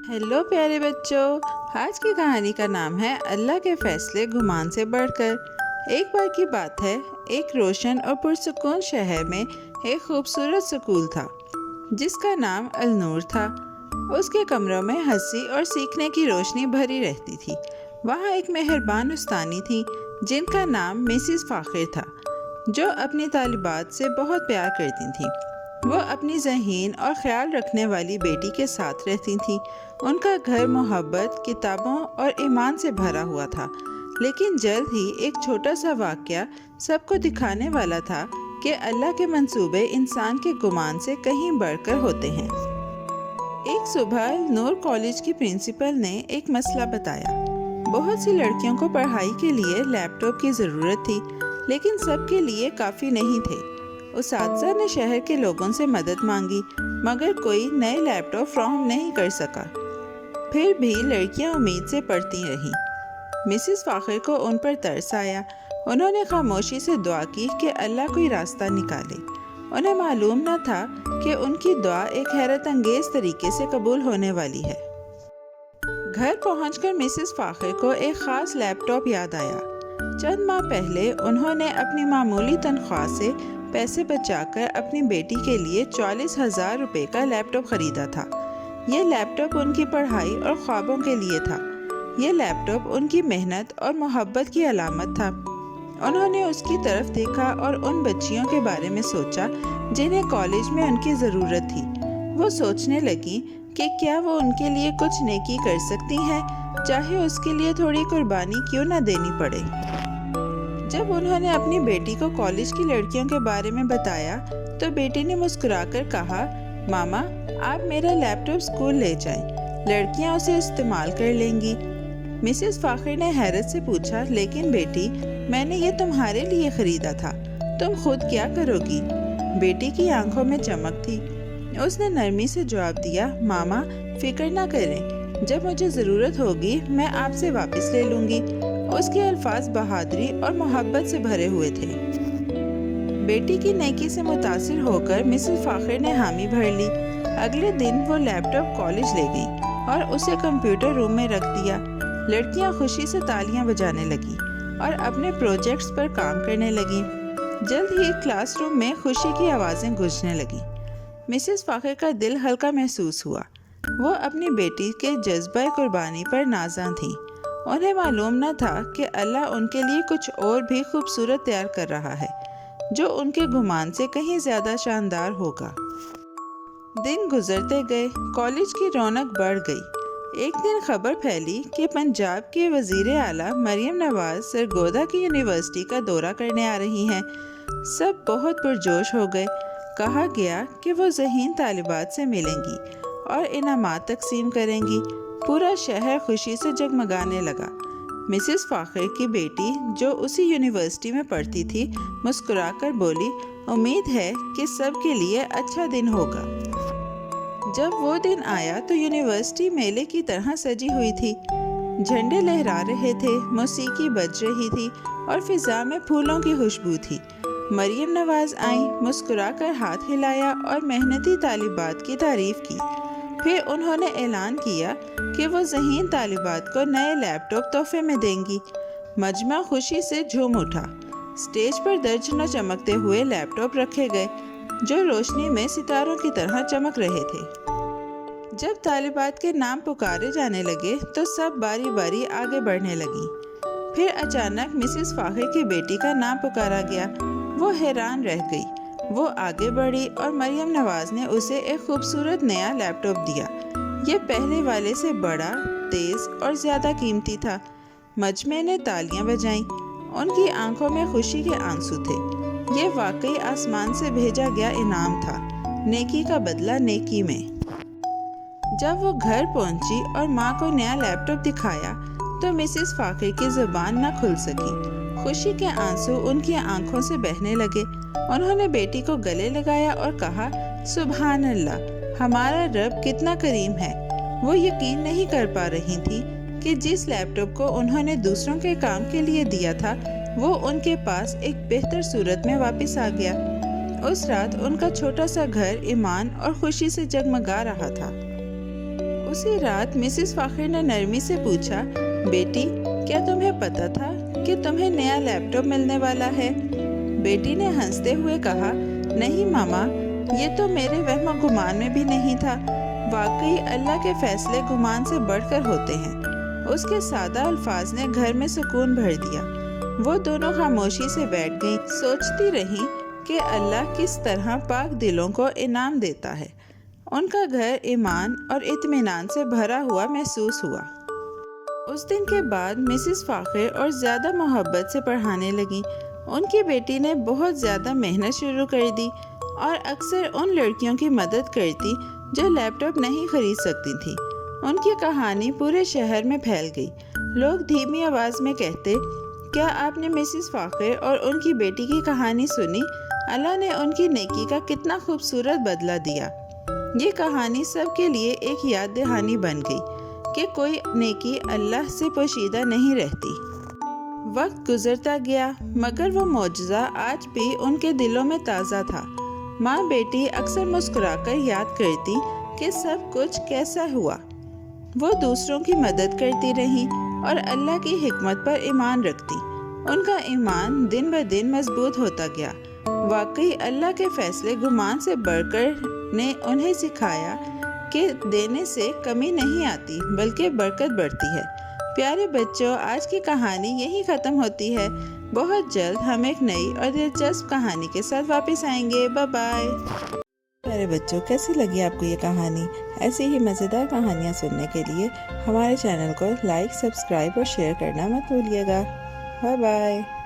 Hello प्यारे बच्चों, आज की कहानी का नाम है अल्लाह के फैसले गुमान से बढ़कर। एक बार की बात है, एक रोशन और पुरसुकून शहर में एक खूबसूरत स्कूल था जिसका नाम अल-नूर था। उसके कमरों में हंसी और सीखने की रोशनी भरी रहती थी। वहाँ एक मेहरबान उस्तानी थी जिनका नाम मिसिस फ़ाखिर था, जो अपनी तालिबात से बहुत प्यार करती थी। वो अपनी ज़हीन और ख्याल रखने वाली बेटी के साथ रहती थी। उनका घर मोहब्बत, किताबों और ईमान से भरा हुआ था। लेकिन जल्द ही एक छोटा सा वाक़या सबको दिखाने वाला था कि अल्लाह के मंसूबे इंसान के गुमान से कहीं बढ़कर होते हैं। एक सुबह नूर कॉलेज की प्रिंसिपल ने एक मसला बताया। बहुत सी लड़कियों को पढ़ाई के लिए लैपटॉप की ज़रूरत थी, लेकिन सबके लिए काफ़ी नहीं थे। उस्ताद ने शहर के लोगों से मदद मांगी, मगर कोई नए लैपटॉप फराहम नहीं कर सका। फिर भी लड़कियां उम्मीद से पढ़ती रहीं। मिसिस फ़ाखिर को उन पर तरस आया। उन्होंने खामोशी से दुआ की कि अल्लाह कोई रास्ता निकाले। उन्हें मालूम न था कि उनकी दुआ एक हैरत अंगेज़ तरीके से कबूल होने वाली है। घर पहुंचकर मिसिस फ़ाखिर को एक ख़ास लैपटॉप याद आया। चंद माह पहले उन्होंने अपनी मामूली तनख्वाह से पैसे बचाकर अपनी बेटी के लिए 40,000 रुपये का लैपटॉप ख़रीदा था। ये लैपटॉप उनकी पढ़ाई और ख्वाबों के लिए था। ये लैपटॉप उनकी मेहनत और मोहब्बत की अलामत था। उन्होंने उसकी तरफ देखा और उन बच्चियों के बारे में सोचा जिन्हें कॉलेज में उनकी ज़रूरत थी। वो सोचने लगी कि क्या वो उनके लिए कुछ नेकी कर सकती हैं, चाहे उसके लिए थोड़ी कुर्बानी क्यों ना देनी पड़े। जब उन्होंने अपनी बेटी को कॉलेज की लड़कियों के बारे में बताया तो बेटी ने मुस्कुराकर कहा, मामा, आप मेरा लैपटॉप स्कूल ले जाएं, लड़कियां उसे इस्तेमाल कर लेंगी। मिसेस फ़ाखिर ने हैरत से पूछा, लेकिन बेटी, मैंने ये तुम्हारे लिए ख़रीदा था, तुम खुद क्या करोगी? बेटी की आंखों में चमक थी। उसने नरमी से जवाब दिया, मामा, फिक्र ना करें, जब मुझे ज़रूरत होगी मैं आपसे वापस ले लूँगी। उसके अल्फाज बहादुरी और मोहब्बत से भरे हुए थे। बेटी की नेकी से मुतासिर होकर मिसेस फ़ाखिर ने हामी भर ली। अगले दिन वो लैपटॉप कॉलेज ले गई और उसे कंप्यूटर रूम में रख दिया। लड़कियां खुशी से तालियां बजाने लगीं और अपने प्रोजेक्ट्स पर काम करने लगीं। जल्द ही क्लासरूम में खुशी की आवाज़ें गूंजने लगीं। मिसेस फ़ाखिर का दिल हल्का महसूस हुआ। वो अपनी बेटी के जज्बा कुर्बानी पर नाज़ां थी। उन्हें मालूम न था कि अल्लाह उनके लिए कुछ और भी खूबसूरत तैयार कर रहा है, जो उनके गुमान से कहीं ज़्यादा शानदार होगा। दिन गुजरते गए, कॉलेज की रौनक बढ़ गई। एक दिन खबर फैली कि पंजाब के वज़ीर आला मरियम नवाज़ सरगोदा की यूनिवर्सिटी का दौरा करने आ रही हैं। सब बहुत पुरजोश हो गए। कहा गया कि वो ज़हीन तालिबात से मिलेंगी और इनामात तकसीम करेंगी। पूरा शहर खुशी से जगमगाने लगा। मिसेस फ़ाखिर की बेटी, जो उसी यूनिवर्सिटी में पढ़ती थी, मुस्कुराकर बोली, उम्मीद है कि सब के लिए अच्छा दिन होगा। जब वो दिन आया तो यूनिवर्सिटी मेले की तरह सजी हुई थी। झंडे लहरा रहे थे, मौसीकी बज रही थी और फिजा में फूलों की खुशबू थी। मरियम नवाज़ आई, मुस्कुराकर हाथ हिलाया और मेहनती तालिबात की तारीफ़ की। फिर उन्होंने ऐलान किया कि वो ज़हीन तालिबात को नए लैपटॉप तोहफे में देंगी। मजमा खुशी से झूम उठा। स्टेज पर दर्जनों चमकते हुए लैपटॉप रखे गए, जो रोशनी में सितारों की तरह चमक रहे थे। जब तालिबात के नाम पुकारे जाने लगे तो सब बारी बारी आगे बढ़ने लगी। फिर अचानक मिसेस फ़ाखिर की बेटी का नाम पुकारा गया। वो हैरान रह गई। वो आगे बढ़ी और मरियम नवाज़ ने उसे एक खूबसूरत नया लैपटॉप दिया। ये पहले वाले से बड़ा, तेज़ और ज़्यादा कीमती था। मजमे ने तालियां बजाईं। उनकी आंखों में खुशी के आंसू थे। ये वाकई आसमान से भेजा गया इनाम था, नेकी का बदला नेकी में। जब वो घर पहुंची और माँ को नया लैपटॉप दिखाया तो मिसेस फ़ाखिर की ज़ुबान न खुल सकी। खुशी के आंसू उनकी आंखों से बहने लगे। उन्होंने बेटी को गले लगाया और कहा, सुभान अल्लाह, हमारा रब कितना करीम है। वो यकीन नहीं कर पा रही थी कि जिस लैपटॉप को उन्होंने दूसरों के काम के लिए दिया था, वो उनके पास एक बेहतर सूरत में वापस आ गया। उस रात उनका छोटा सा घर ईमान और खुशी से जगमगा रहा था। उसी रात मिसेस फाखिर ने नरमी से पूछा, बेटी क्या तुम्हें पता था कि तुम्हें नया लैपटॉप मिलने वाला है? बेटी ने हंसते हुए कहा, नहीं मामा, ये तो मेरे वहम गुमान में भी नहीं था। वाकई अल्लाह के फैसले गुमान से बढ़कर होते हैं। उसके सादा अल्फाज ने घर में सुकून भर दिया। वो दोनों खामोशी से बैठ गईं, सोचती रहीं कि अल्लाह किस तरह पाक दिलों को इनाम देता है। उनका घर ईमान और इत्मीनान से भरा हुआ महसूस हुआ। उस दिन के बाद मिसेस फाखिर और ज़्यादा मोहब्बत से पढ़ाने लगीं। उनकी बेटी ने बहुत ज़्यादा मेहनत शुरू कर दी और अक्सर उन लड़कियों की मदद करती जो लैपटॉप नहीं खरीद सकती थीं। उनकी कहानी पूरे शहर में फैल गई। लोग धीमी आवाज़ में कहते, क्या आपने मिसेस फाखिर और उनकी बेटी की कहानी सुनी? अल्लाह ने उनकी नेकी का कितना खूबसूरत बदला दिया। ये कहानी सबके लिए एक याद दहानी बन गई कि कोई नेकी अल्लाह से पोशीदा नहीं रहती। वक्त गुजरता गया मगर वो मौजज़ा आज भी उनके दिलों में ताज़ा था। माँ बेटी अक्सर मुस्कुराकर याद करती कि सब कुछ कैसा हुआ। वो दूसरों की मदद करती रहीं और अल्लाह की हिकमत पर ईमान रखती। उनका ईमान दिन ब दिन मजबूत होता गया। वाकई अल्लाह के फैसले गुमान से बढ़कर ने उन्हें सिखाया कि देने से कमी नहीं आती बल्कि बरकत बढ़ती है। प्यारे बच्चों, आज की कहानी यहीं ख़त्म होती है। बहुत जल्द हम एक नई और दिलचस्प कहानी के साथ वापस आएंगे। Bye bye. प्यारे बच्चों, कैसी लगी आपको ये कहानी? ऐसी ही मज़ेदार कहानियाँ सुनने के लिए हमारे चैनल को लाइक, सब्सक्राइब और शेयर करना मत भूलिएगा। Bye bye.